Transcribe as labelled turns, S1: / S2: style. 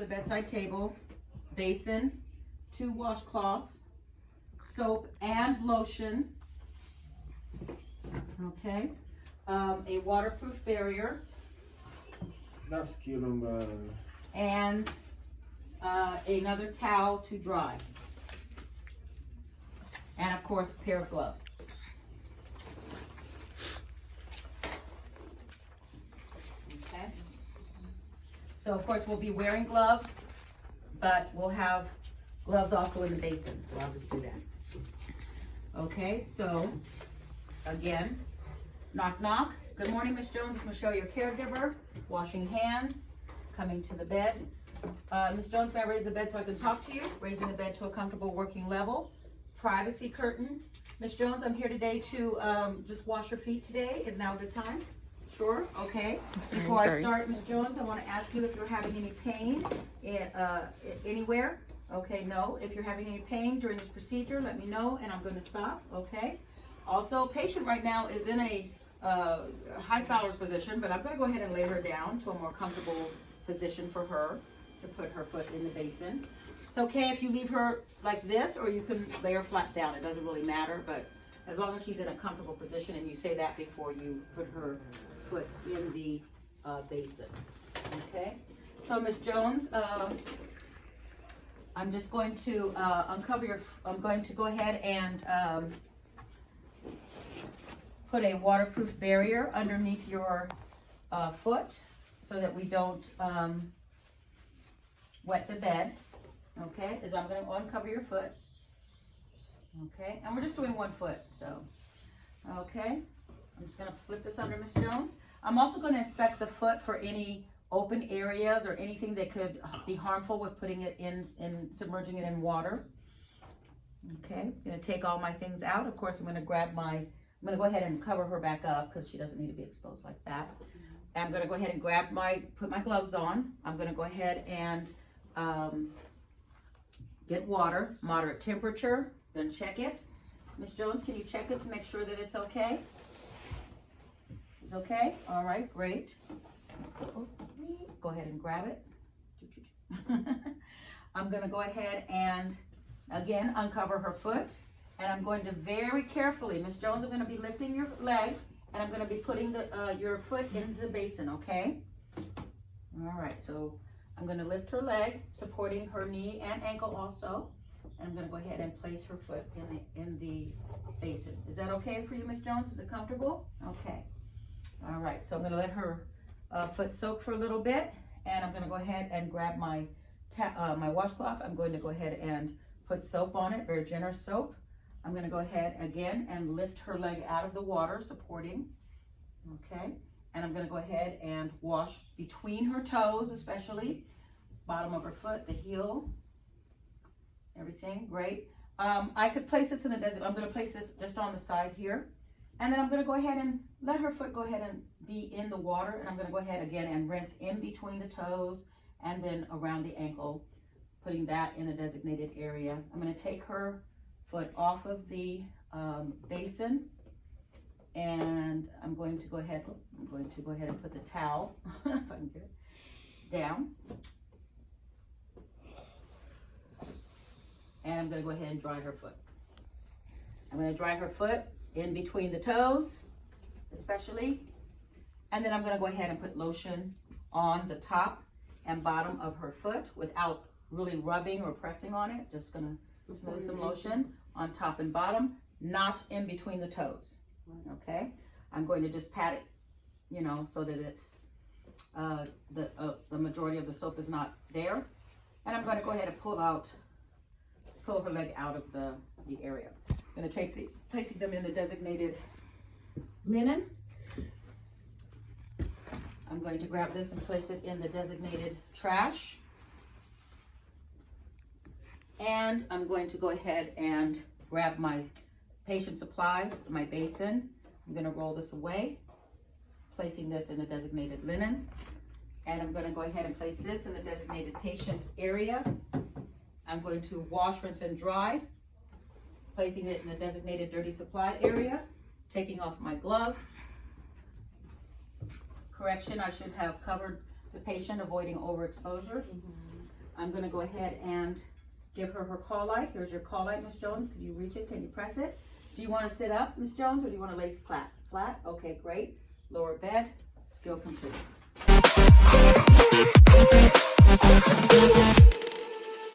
S1: the bedside table, basin, 2 washcloths, soap and lotion, okay, a waterproof barrier,
S2: That's killing
S1: and another towel to dry. And of course, a pair of gloves. Okay. So of course, we'll be wearing gloves, but we'll have gloves also in the basin, so I'll just do that. Okay, so again, knock, knock. Good morning, Miss Jones. It's Michelle, your caregiver. Washing hands, coming to the bed. Miss Jones, may I raise the bed so I can talk to you? Raising the bed to a comfortable working level. Privacy curtain. Miss Jones, I'm here today to just wash your feet today. Is now a good time? Sure, okay. Before I start, Miss Jones, I want to ask you if you're having any pain anywhere. Okay, no. If you're having any pain during this procedure, let me know and I'm going to stop, okay? Also, patient right now is in a high Fowler's position, but I'm going to go ahead and lay her down to a more comfortable position for her to put her foot in the basin. It's okay if you leave her like this, or you can lay her flat down. It doesn't really matter, but as long as she's in a comfortable position, and you say that before you put her foot in the basin. Okay, so Miss Jones, I'm just going to uncover your, I'm going to go ahead and put a waterproof barrier underneath your foot so that we don't wet the bed. Okay, as I'm going to uncover your foot. Okay, and we're just doing 1 foot, so. Okay, I'm just going to slip this under Miss Jones. I'm also going to inspect the foot for any open areas or anything that could be harmful with putting it in submerging it in water. Okay, I'm going to take all my things out. Of course, I'm going to grab my, I'm going to go ahead and cover her back up because she doesn't need to be exposed like that. And I'm going to go ahead and grab my, put my gloves on. I'm going to go ahead and get water, moderate temperature, then check it. Miss Jones, can you check it to make sure that it's okay? It's okay? All right, great. Go ahead and grab it. I'm going to go ahead and, again, uncover her foot. And I'm going to very carefully, Miss Jones, I'm going to be lifting your leg, and I'm going to be putting your foot into the basin, okay? All right, so I'm going to lift her leg, supporting her knee and ankle also. And I'm going to go ahead and place her foot in the basin. Is that okay for you, Miss Jones? Is it comfortable? Okay. All right, so I'm going to let her foot soak for a little bit. And I'm going to go ahead and grab my washcloth. I'm going to go ahead and put soap on it, very generous soap. I'm going to go ahead again and lift her leg out of the water, supporting. Okay. And I'm going to go ahead and wash between her toes, especially bottom of her foot, the heel, everything. Great. I could place this in the desert. I'm going to place this just on the side here. And then I'm going to go ahead and let her foot go ahead and be in the water. And I'm going to go ahead again and rinse in between the toes and then around the ankle, putting that in a designated area. I'm going to take her foot off of the basin. And I'm going to go ahead and put the towel, if I can get it, down. And I'm going to go ahead and dry her foot. I'm going to dry her foot in between the toes, especially. And then I'm going to go ahead and put lotion on the top and bottom of her foot without really rubbing or pressing on it. Just going to smooth some lotion on top and bottom, not in between the toes. Okay, I'm going to just pat it, you know, so that it's the majority of the soap is not there. And I'm going to go ahead and pull her leg out of the area. I'm going to take these, placing them in the designated linen. I'm going to grab this and place it in the designated trash. And I'm going to go ahead and grab my patient supplies, my basin. I'm going to roll this away, placing this in the designated linen. And I'm going to go ahead and place this in the designated patient area. I'm going to wash, rinse, and dry, placing it in the designated dirty supply area, taking off my gloves. Correction, I should have covered the patient, avoiding overexposure. I'm gonna go ahead and give her her call light. Here's your call light, Miss Jones. Can you reach it? Can you press it? Do you want to sit up, Miss Jones, or do you want to lay flat? Flat? Okay, great. Lower bed. Skill complete.